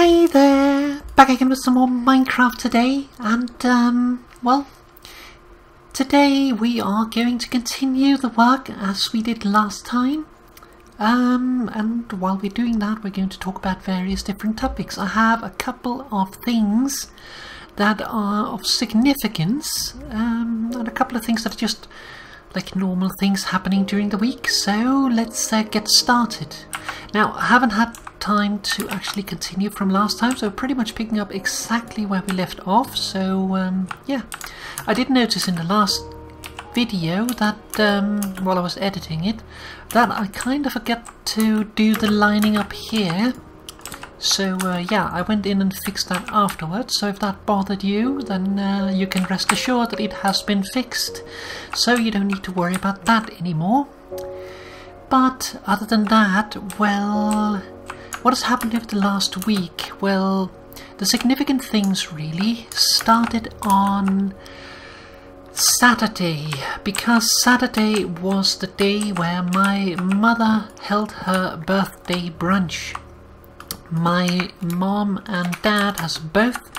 Hey there! Back again with some more Minecraft today, and well, today we are going to continue the work as we did last time. And while we're doing that, we're going to talk about various different topics. I have a couple of things that are of significance, and a couple of things that are just like normal things happening during the week. So let's get started. Now, I haven't had time to actually continue from last time, so pretty much picking up exactly where we left off. So yeah, I did notice in the last video that while I was editing it, that I kind of forgot to do the lining up here. So yeah, I went in and fixed that afterwards, so if that bothered you, then you can rest assured that it has been fixed, so you don't need to worry about that anymore. But other than that, well, what has happened over the last week? Well, the significant things really started on Saturday, because Saturday was the day where my mother held her birthday brunch. My mom and dad has both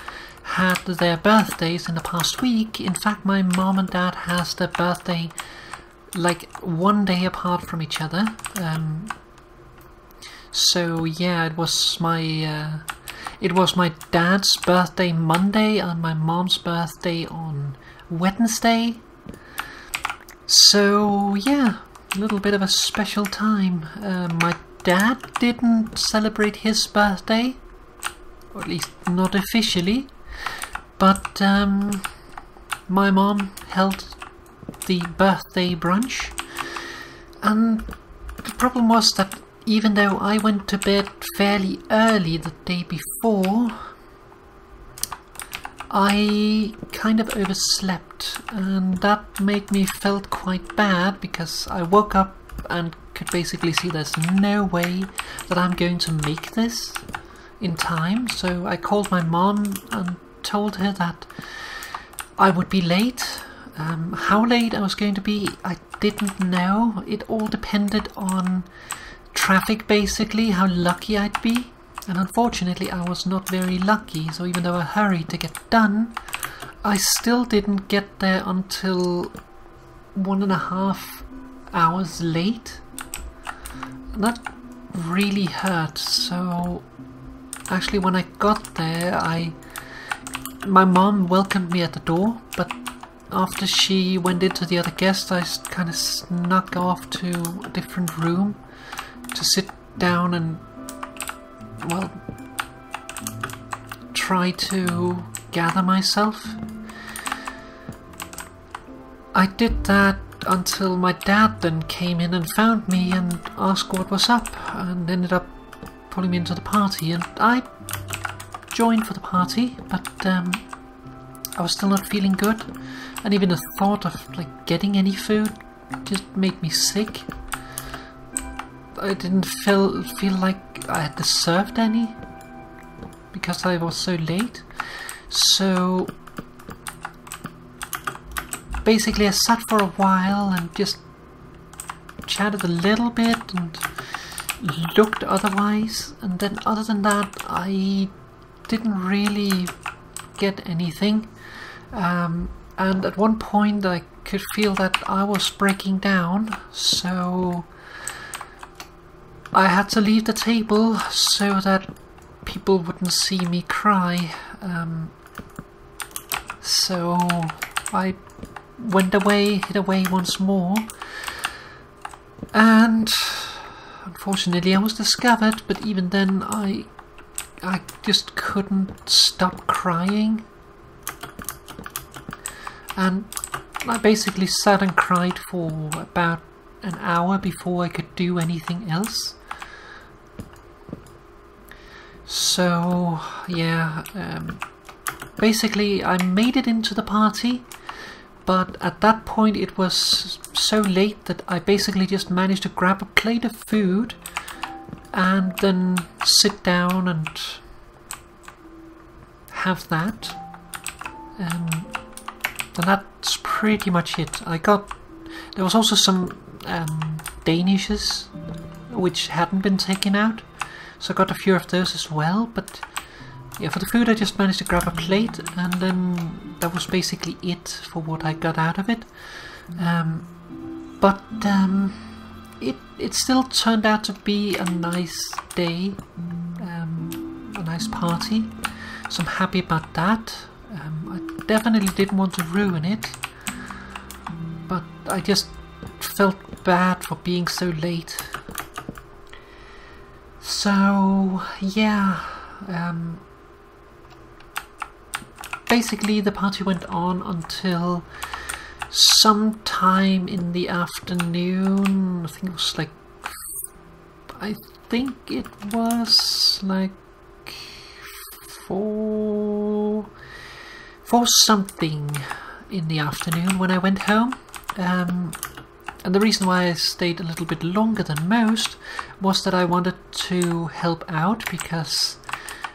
had their birthdays in the past week. In fact, my mom and dad has their birthday like one day apart from each other. So yeah, it was my dad's birthday Monday and my mom's birthday on Wednesday. So yeah, a little bit of a special time. My dad didn't celebrate his birthday, or at least not officially, but my mom held the birthday brunch, and the problem was that even though I went to bed fairly early the day before, I kind of overslept, and that made me felt quite bad, because I woke up and could basically see there's no way that I'm going to make this in time. So I called my mom and told her that I would be late. How late I was going to be, I didn't know. It all depended on traffic, basically, how lucky I'd be. And unfortunately I was not very lucky, so even though I hurried to get done, I still didn't get there until 1.5 hours late. And that really hurt. So actually when I got there, my mom welcomed me at the door, but after she went into the other guests, I kind of snuck off to a different room to sit down and, well, try to gather myself. I did that until my dad then came in and found me and asked what was up, and ended up pulling me into the party, and I joined for the party, but I was still not feeling good, and even the thought of like getting any food just made me sick. I didn't feel like I had deserved any, because I was so late. So basically I sat for a while and just chatted a little bit and looked otherwise, and then other than that I didn't really get anything. And at one point I could feel that I was breaking down, so I had to leave the table so that people wouldn't see me cry. So I went away, hid away once more, and unfortunately I was discovered, but even then I just couldn't stop crying, and I basically sat and cried for about an hour before I could do anything else. So yeah, basically I made it into the party, but at that point it was so late that I basically just managed to grab a plate of food and then sit down and have that. And that's pretty much it. There was also some Danishes which hadn't been taken out, so I got a few of those as well, but yeah, for the food I just managed to grab a plate, and then that was basically it for what I got out of it. But it still turned out to be a nice day, a nice party, so I'm happy about that. I definitely didn't want to ruin it, but I just felt bad for being so late. So yeah, basically the party went on until sometime in the afternoon. I think it was like 4 something in the afternoon when I went home. And the reason why I stayed a little bit longer than most was that I wanted to help out, because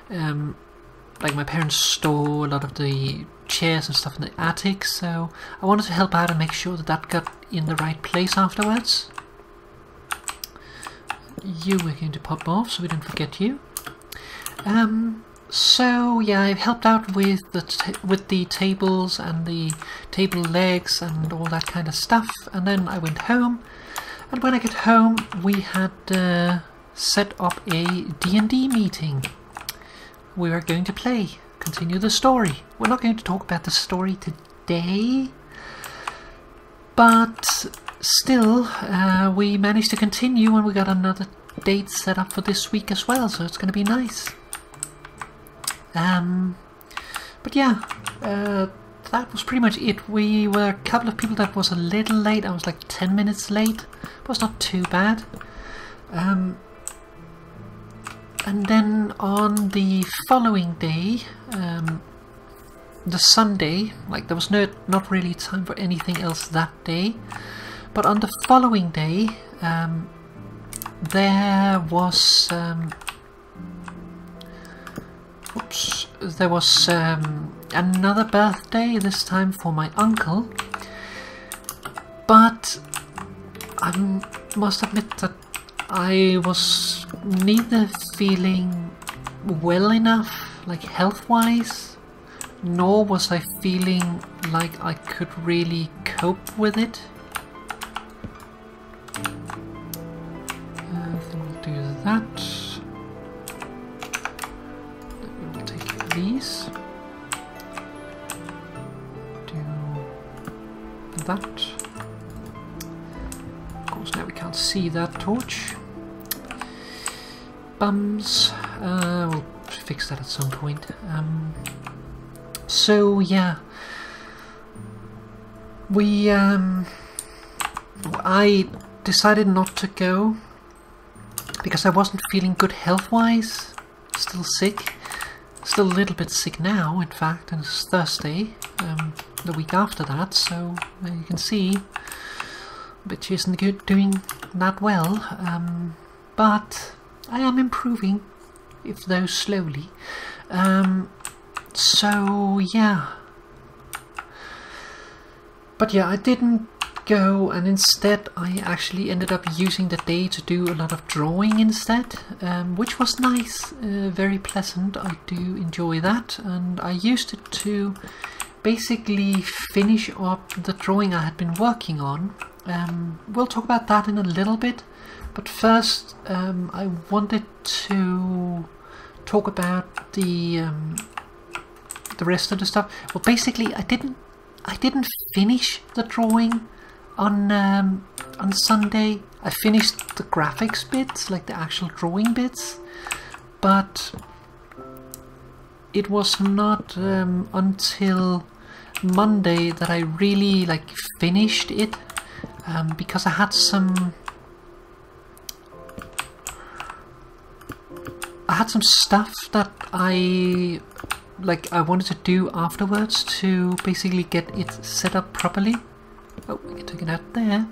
like my parents store a lot of the chairs and stuff in the attic, so I wanted to help out and make sure that that got in the right place afterwards. You were going to pop off, so we didn't forget you. So yeah, I helped out with the tables and the table legs and all that kind of stuff, and then I went home. And when I got home, we had set up a D&D meeting. We were going to continue the story. We're not going to talk about the story today, but still, we managed to continue, and we got another date set up for this week as well, so it's going to be nice. But yeah, that was pretty much it. We were a couple of people that was a little late. I was like 10 minutes late. It was not too bad. And then on the following day, the Sunday, like there was not really time for anything else that day. But on the following day, there was another birthday, this time for my uncle, but I must admit that I was neither feeling well enough, like health-wise, nor was I feeling like I could really cope with it. I think we'll do that. We'll take these. Do that. Of course, now we can't see that torch. Bums. We'll fix that at some point. So yeah, I decided not to go because I wasn't feeling good health-wise. Still sick. Still a little bit sick now, in fact, and it's Thursday, the week after that, so you can see bitch isn't doing that well, but I am improving, if though slowly. So yeah, but yeah, I didn't go, and instead I actually ended up using the day to do a lot of drawing instead, which was nice, very pleasant. I do enjoy that, and I used it to basically finish up the drawing I had been working on. We'll talk about that in a little bit, but first I wanted to talk about the rest of the stuff. Well, basically I didn't finish the drawing on Sunday. I finished the graphics bits, like the actual drawing bits, but it was not until Monday that I really finished it, because I had some stuff that I wanted to do afterwards to basically get it set up properly. Oh, we can take it out there.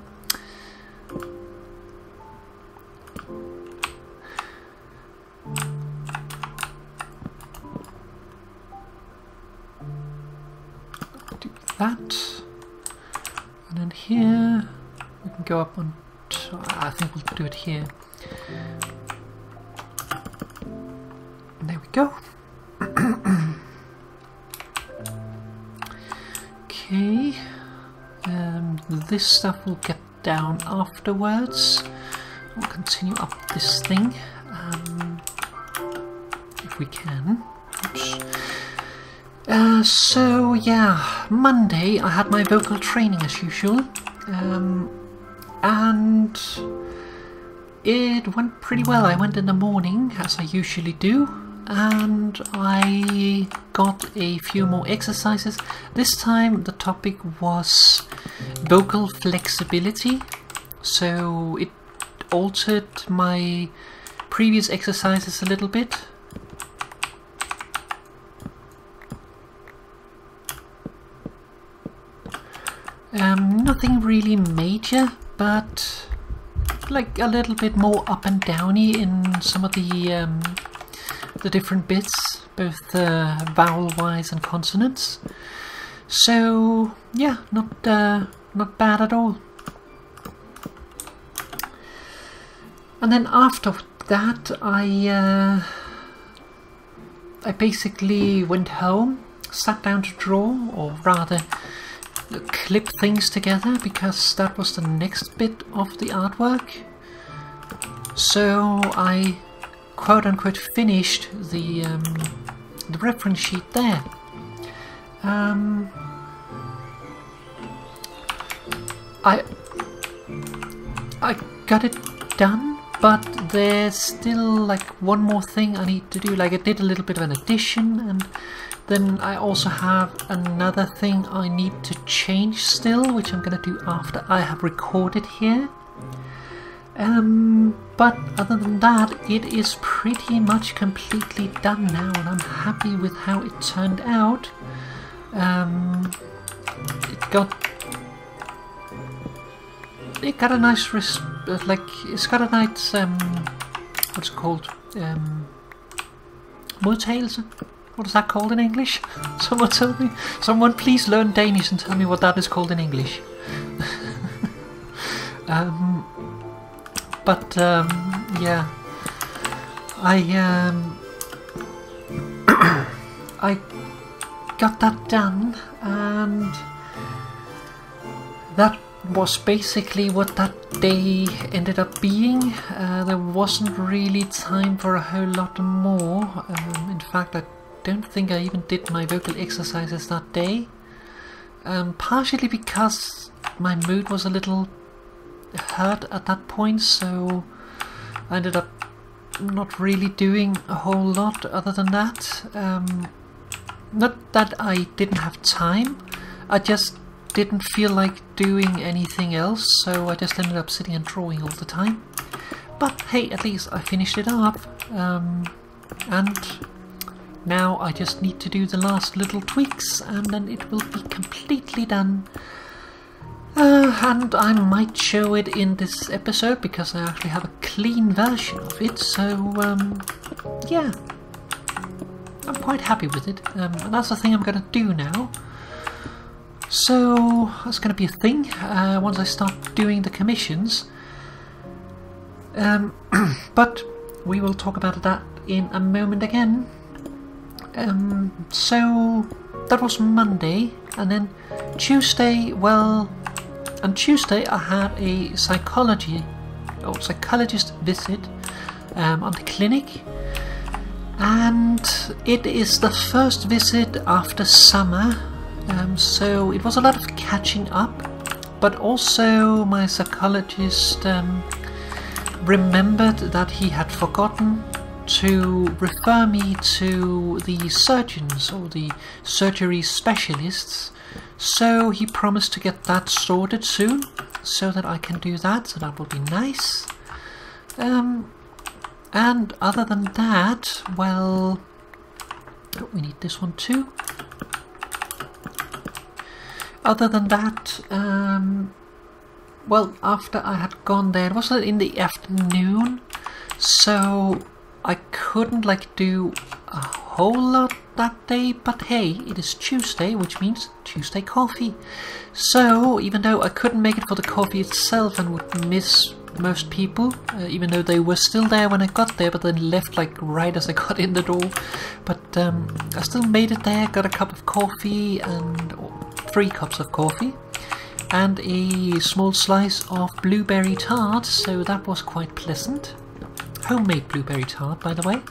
Do that. And then here, we can go up on I think we'll do it here. And there we go. Okay, this stuff will get down afterwards. We'll continue up this thing, if we can. Oops. So yeah, Monday I had my vocal training as usual, and it went pretty well. I went in the morning as I usually do, and I got a few more exercises. This time the topic was vocal flexibility, so it altered my previous exercises a little bit. Nothing really major, but like a little bit more up and downy in some of the different bits, both vowel-wise and consonants. So yeah, not bad at all. And then after that, I basically went home, sat down to draw, or rather clip things together, because that was the next bit of the artwork. So I quote-unquote finished the reference sheet there. I got it done, but there's still like one more thing I need to do. Like I did a little bit of an addition, and then I also have another thing I need to change still, which I'm gonna do after I have recorded here. But other than that, it is pretty much completely done now, and I'm happy with how it turned out. It got a nice it's got a nice what's it called, modtagelse. What is that called in English? Someone tell me. Someone please learn Danish and tell me what that is called in English. Yeah, I got that done, and that was basically what that day ended up being. There wasn't really time for a whole lot more. In fact, I don't think I even did my vocal exercises that day, partially because my mood was a little hurt at that point, so I ended up not really doing a whole lot other than that. Not that I didn't have time, I just didn't feel like doing anything else, so I just ended up sitting and drawing all the time. But hey, at least I finished it up, and now I just need to do the last little tweaks, and then it will be completely done. And I might show it in this episode, because I actually have a clean version of it, so yeah, I'm quite happy with it, and that's the thing I'm going to do now. So that's going to be a thing once I start doing the commissions, but we will talk about that in a moment again. So that was Monday, and then Tuesday, well, on Tuesday I had a psychologist visit on the clinic, and it is the first visit after summer, so it was a lot of catching up, but also my psychologist remembered that he had forgotten to refer me to the surgeons or the surgery specialists, so he promised to get that sorted soon so that I can do that, so that will be nice. And other than that, well, we need this one too. Other than that, well, after I had gone there, it was in the afternoon, so I couldn't like do a whole lot that day, but hey, it is Tuesday, which means Tuesday coffee. So even though I couldn't make it for the coffee itself and would miss most people, even though they were still there when I got there, but then left like right as I got in the door. But I still made it there, got a cup of coffee, and 3 cups of coffee, and a small slice of blueberry tart, so that was quite pleasant. Homemade blueberry tart, by the way.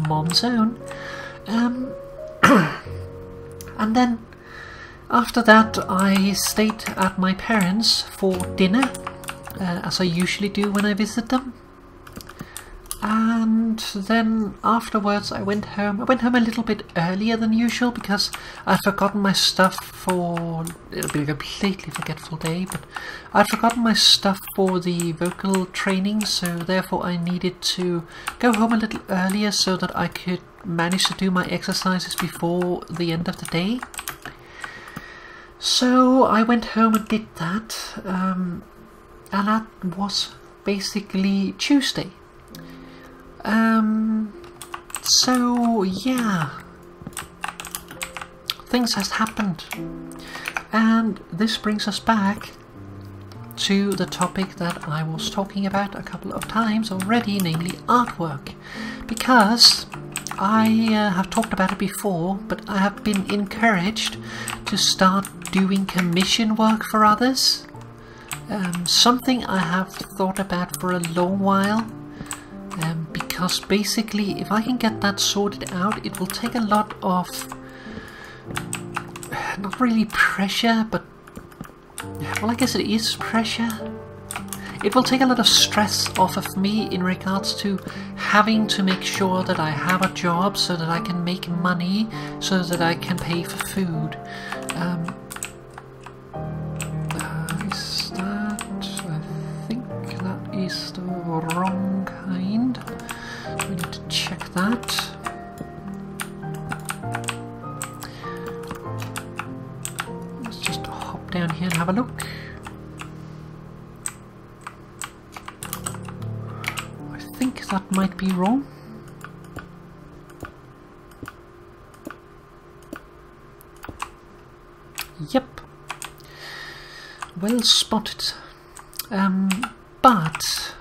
Mom's own. And then after that I stayed at my parents' for dinner, as I usually do when I visit them. And then afterwards I went home. I went home a little bit earlier than usual because I'd forgotten my stuff for... It'll be a completely forgetful day, but I'd forgotten my stuff for the vocal training, so therefore I needed to go home a little earlier so that I could manage to do my exercises before the end of the day. So I went home and did that, and that was basically Tuesday. So yeah, things has happened, and this brings us back to the topic that I was talking about a couple of times already, namely artwork, because I have talked about it before, but I have been encouraged to start doing commission work for others, something I have thought about for a long while. Because basically if I can get that sorted out, it will take a lot of, not really pressure, but, well, I guess it is pressure. It will take a lot of stress off of me in regards to having to make sure that I have a job so that I can make money, so that I can pay for food. Is that, I think that is the wrong kind. We need to check that. Let's just hop down here and have a look. I think that might be wrong. Yep. Well spotted. But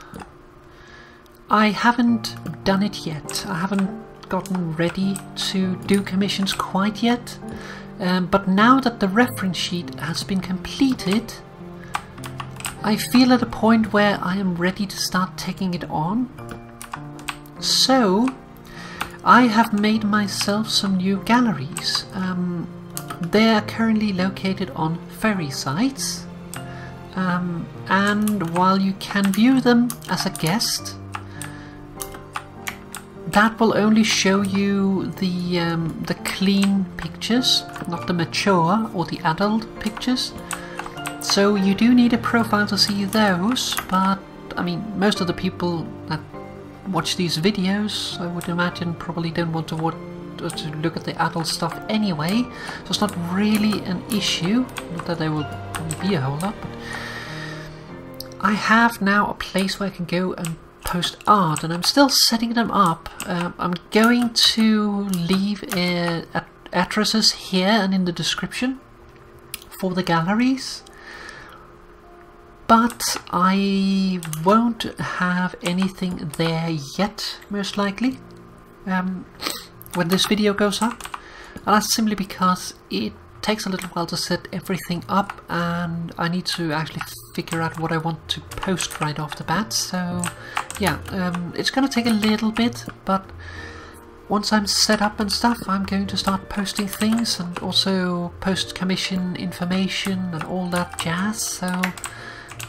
I haven't done it yet. I haven't gotten ready to do commissions quite yet. But now that the reference sheet has been completed, I feel at a point where I am ready to start taking it on. So I have made myself some new galleries. They are currently located on ferry sites, and while you can view them as a guest, that will only show you the clean pictures, not the mature or the adult pictures. So you do need a profile to see those, but I mean, most of the people that watch these videos, I would imagine, probably don't want to look at the adult stuff anyway, so it's not really an issue. Not that there will probably be a whole lot, but I have now a place where I can go and post art, and I'm still setting them up. I'm going to leave addresses here and in the description for the galleries, but I won't have anything there yet, most likely, when this video goes up. And that's simply because it takes a little while to set everything up, and I need to actually figure out what I want to post right off the bat. So yeah, it's going to take a little bit, but once I'm set up and stuff, I'm going to start posting things and also post commission information and all that jazz. So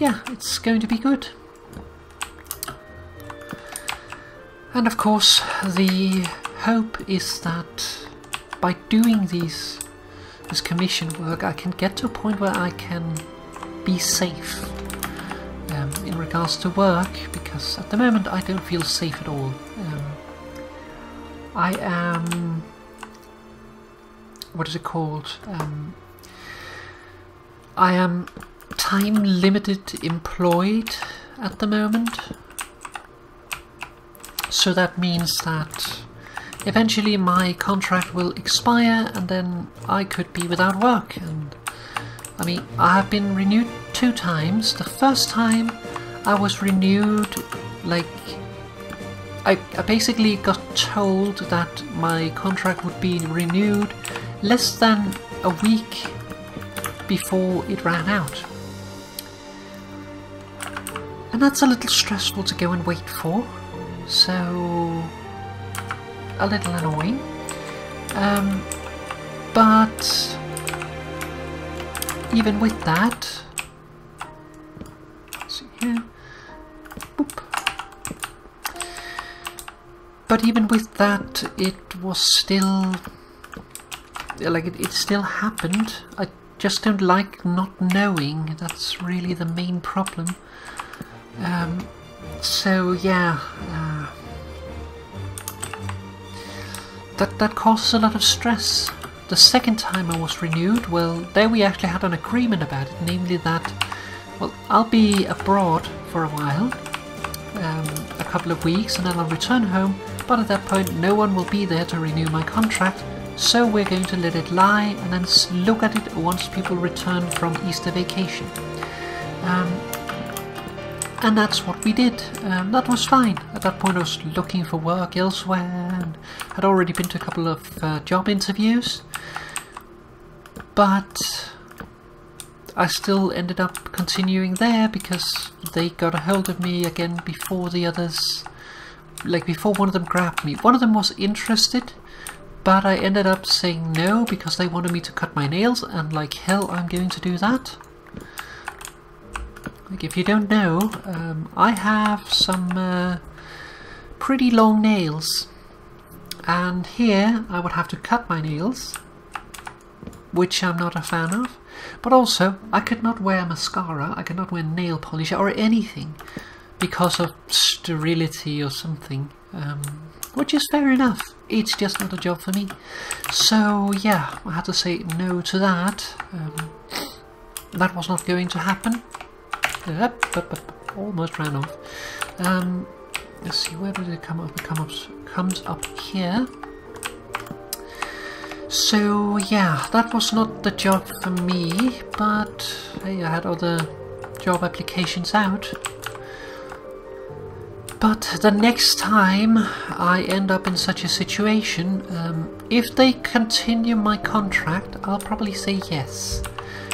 yeah, it's going to be good. And of course, the hope is that by doing this commission work, I can get to a point where I can be safe in regards to work, because at the moment I don't feel safe at all. I am, what is it called? I am time limited employed at the moment, so that means that eventually my contract will expire and then I could be without work. And I mean, I have been renewed 2 times. The first time I was renewed, like, I basically got told that my contract would be renewed less than a week before it ran out. And that's a little stressful to go and wait for, so a little annoying. But even with that, let's see here. Boop. But even with that, it was still like it still happened. I just don't like not knowing. That's really the main problem. So yeah, that causes a lot of stress. The second time I was renewed, well, there we actually had an agreement about it, namely that, well, I'll be abroad for a while, a couple of weeks, and then I'll return home, but at that point no one will be there to renew my contract, so we're going to let it lie and then look at it once people return from Easter vacation. And that's what we did. That was fine. At that point I was looking for work elsewhere and had already been to a couple of job interviews. But I still ended up continuing there because they got a hold of me again before the others, like before one of them grabbed me. One of them was interested, but I ended up saying no because they wanted me to cut my nails, and like hell I'm going to do that. Like, if you don't know, I have some pretty long nails, and here I would have to cut my nails, which I'm not a fan of, but also I could not wear mascara, I could not wear nail polish or anything because of sterility or something, which is fair enough. It's just not a job for me. So yeah, I had to say no to that. That was not going to happen. Almost ran off. Let's see, where did it come up? It comes up here. So yeah, that was not the job for me, but hey, I had other job applications out. But the next time I end up in such a situation, if they continue my contract, I'll probably say yes.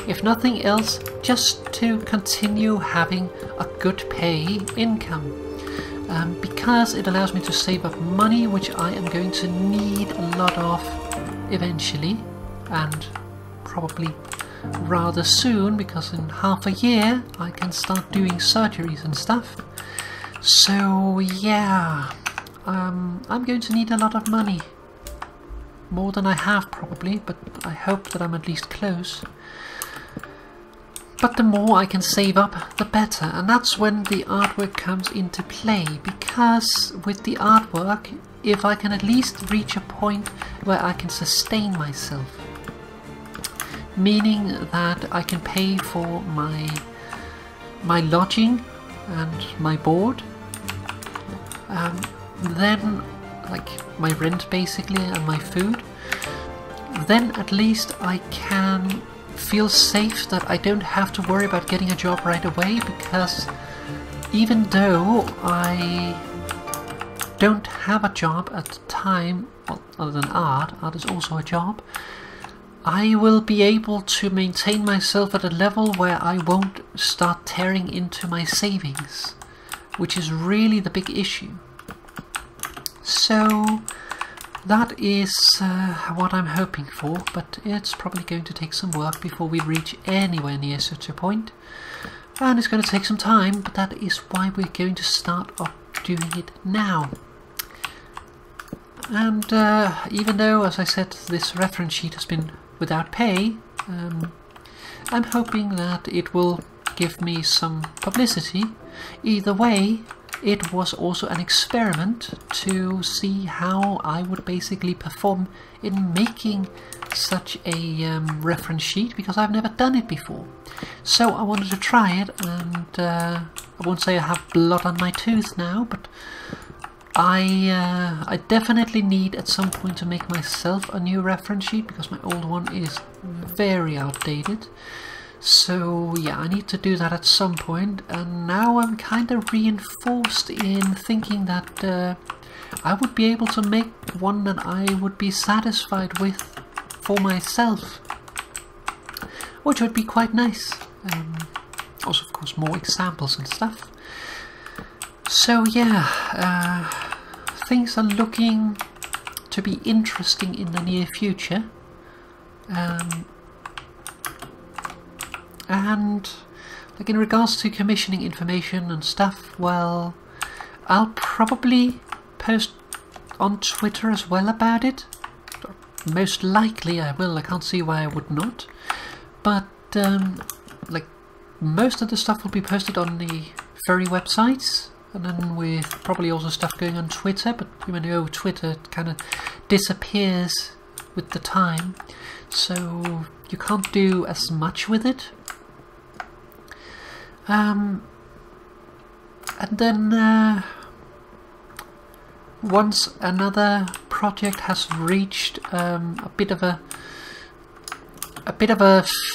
If nothing else, just to continue having a good pay income, because it allows me to save up money, which I am going to need a lot of eventually, and probably rather soon, because in half a year I can start doing surgeries and stuff. So yeah, I'm going to need a lot of money, more than I have probably, but I hope that I'm at least close. But the more I can save up, the better, and that's when the artwork comes into play, because with the artwork, if I can at least reach a point where I can sustain myself, meaning that I can pay for my lodging and my board, then, like my rent basically and my food, then at least I can feel safe that I don't have to worry about getting a job right away, because even though I don't have a job at the time, well, other than art is also a job, I will be able to maintain myself at a level where I won't start tearing into my savings, which is really the big issue. So that is what I'm hoping for, but it's probably going to take some work before we reach anywhere near such a point. And it's going to take some time, but that is why we're going to start up doing it now. And even though, as I said, this reference sheet has been without pay, I'm hoping that it will give me some publicity. Either way, it was also an experiment to see how I would basically perform in making such a reference sheet, because I've never done it before. So I wanted to try it, and I won't say I have blood on my tooth now, but I definitely need at some point to make myself a new reference sheet, because my old one is very outdated. So yeah, I need to do that at some point, and now I'm kind of reinforced in thinking that I would be able to make one that I would be satisfied with for myself, which would be quite nice. Also, of course, more examples and stuff. So yeah, things are looking to be interesting in the near future. And like in regards to commissioning information and stuff, well, I'll probably post on Twitter as well about it. Most likely I will. I can't see why I would not. But like most of the stuff will be posted on the furry websites, and then with probably also stuff going on Twitter. But you know, Twitter kind of disappears with the time, so you can't do as much with it. And then once another project has reached a bit of a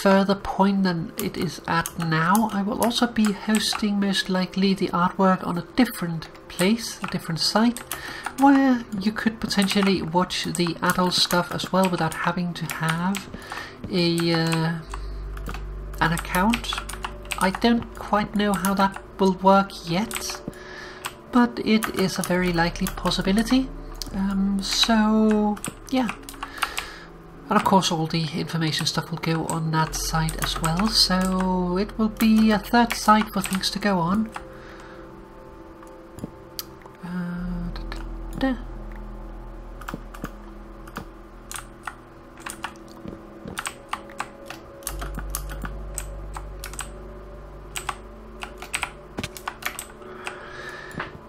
further point than it is at now, I will also be hosting most likely the artwork on a different place, a different site, where you could potentially watch the adult stuff as well without having to have an account. I don't quite know how that will work yet, but it is a very likely possibility. So yeah, and of course all the information stuff will go on that site as well, so it will be a third site for things to go on.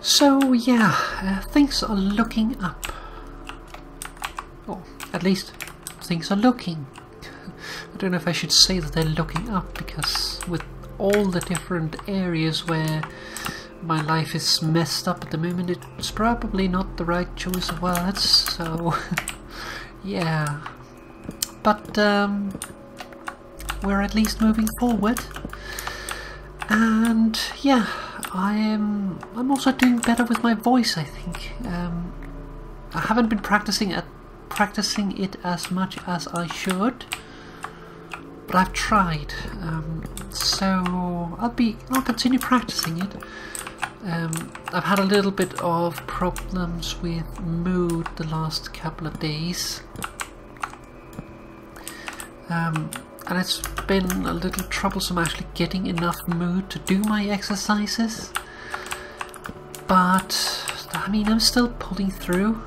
So yeah, things are looking up. Or at least things are looking. I don't know if I should say that they're looking up, because with all the different areas where my life is messed up at the moment, it's probably not the right choice of words, so yeah. But we're at least moving forward, and yeah, I'm also doing better with my voice, I think. I haven't been practicing it as much as I should, but I've tried. So I'll continue practicing it. I've had a little bit of problems with mood the last couple of days. And it's been a little troublesome actually getting enough mood to do my exercises, but I mean, I'm still pulling through.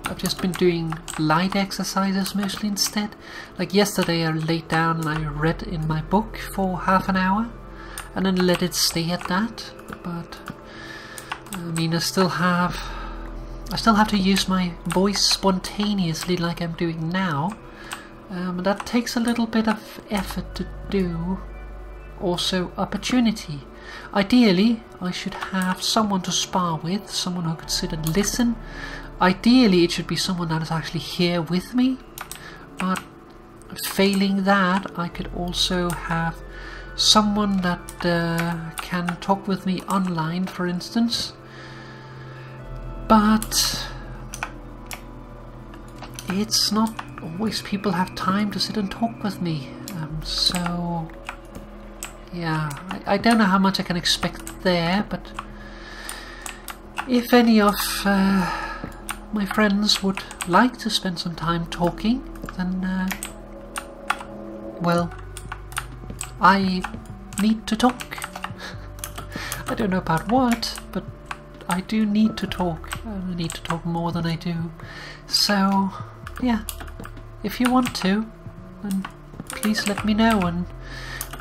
I've just been doing light exercises mostly instead. Like yesterday I laid down and I read in my book for half an hour and then let it stay at that. But I mean, I still have to use my voice spontaneously like I'm doing now. That takes a little bit of effort to do, also opportunity. Ideally, I should have someone to spar with, someone who could sit and listen. Ideally, it should be someone that is actually here with me, but failing that, I could also have someone that can talk with me online, for instance. But it's not always people have time to sit and talk with me, so yeah, I don't know how much I can expect there, but if any of my friends would like to spend some time talking, then well, I need to talk. I don't know about what, but I do need to talk. I need to talk more than I do. So yeah, if you want to, then please let me know and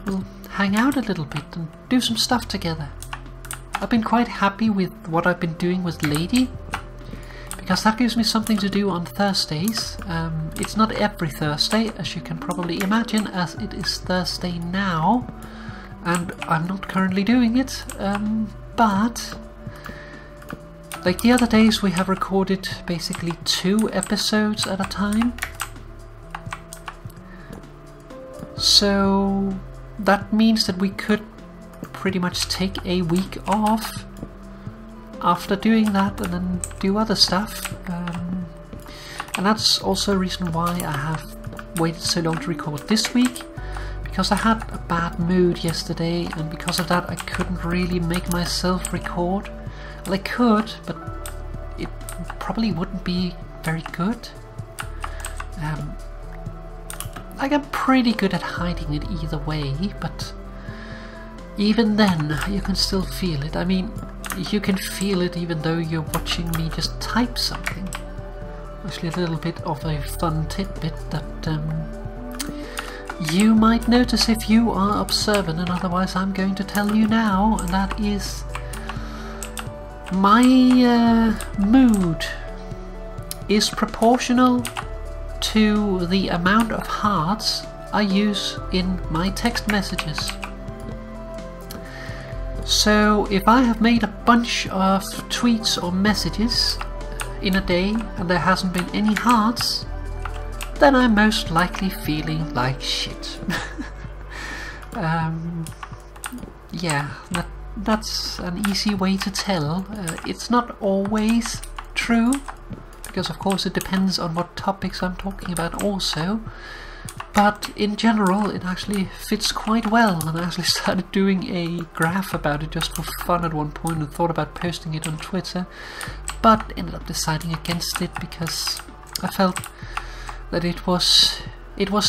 we'll hang out a little bit and do some stuff together. I've been quite happy with what I've been doing with Lady, because that gives me something to do on Thursdays. It's not every Thursday, as you can probably imagine, as it is Thursday now and I'm not currently doing it, but like the other days we have recorded basically 2 episodes at a time. So that means that we could pretty much take a week off after doing that and then do other stuff. And that's also a reason why I have waited so long to record this week, because I had a bad mood yesterday, and because of that I couldn't really make myself record. Well, I could, but it probably wouldn't be very good. Like, I'm pretty good at hiding it either way, but even then you can still feel it. I mean, you can feel it even though you're watching me just type something. Actually, a little bit of a fun tidbit that you might notice if you are observant, and otherwise I'm going to tell you now, and that is my mood is proportional to the amount of hearts I use in my text messages. So if I have made a bunch of tweets or messages in a day and there hasn't been any hearts, then I'm most likely feeling like shit. Yeah, that's an easy way to tell. It's not always true, because of course it depends on what topics I'm talking about also, but in general it actually fits quite well. And I actually started doing a graph about it just for fun at one point and thought about posting it on Twitter, but ended up deciding against it because I felt that it was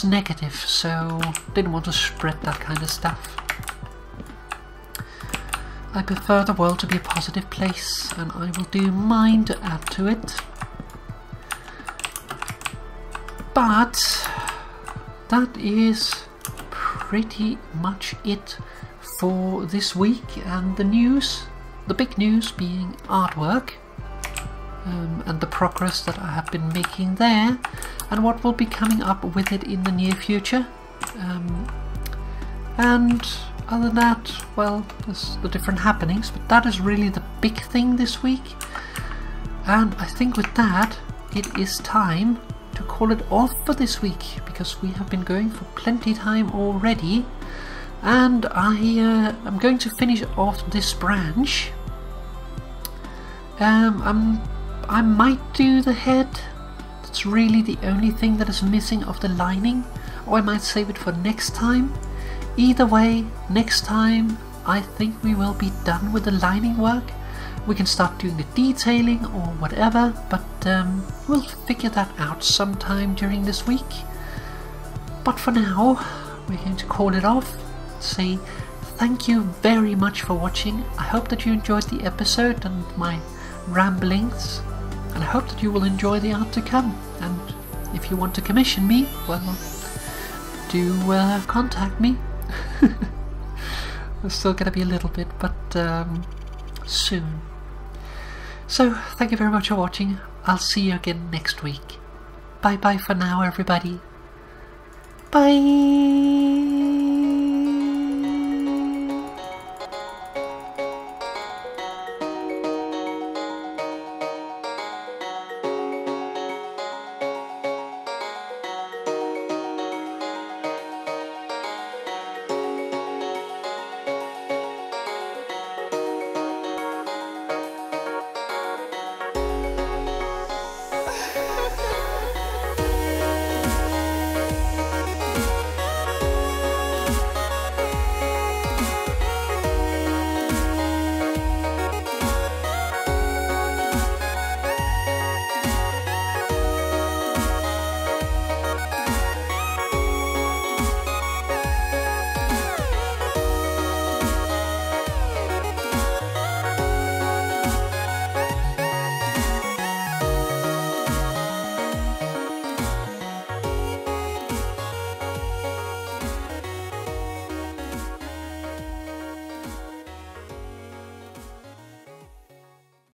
negative, so didn't want to spread that kind of stuff. I prefer the world to be a positive place, and I will do mine to add to it. But that is pretty much it for this week, and the news, the big news being artwork, and the progress that I have been making there, and what will be coming up with it in the near future. And other than that, well, there's the different happenings, but that is really the big thing this week. And I think with that, it is time to call it off for this week, because we have been going for plenty time already, and I am going to finish off this branch. I might do the head. That's really the only thing that is missing of the lining, or I might save it for next time. Either way, next time I think we will be done with the lining work. We can start doing the detailing or whatever, but we'll figure that out sometime during this week. But for now, we're going to call it off. Say thank you very much for watching. I hope that you enjoyed the episode and my ramblings, and I hope that you will enjoy the art to come. And if you want to commission me, well, do contact me. It's still gonna be a little bit, but soon. So thank you very much for watching. I'll see you again next week. Bye bye for now, everybody. Bye.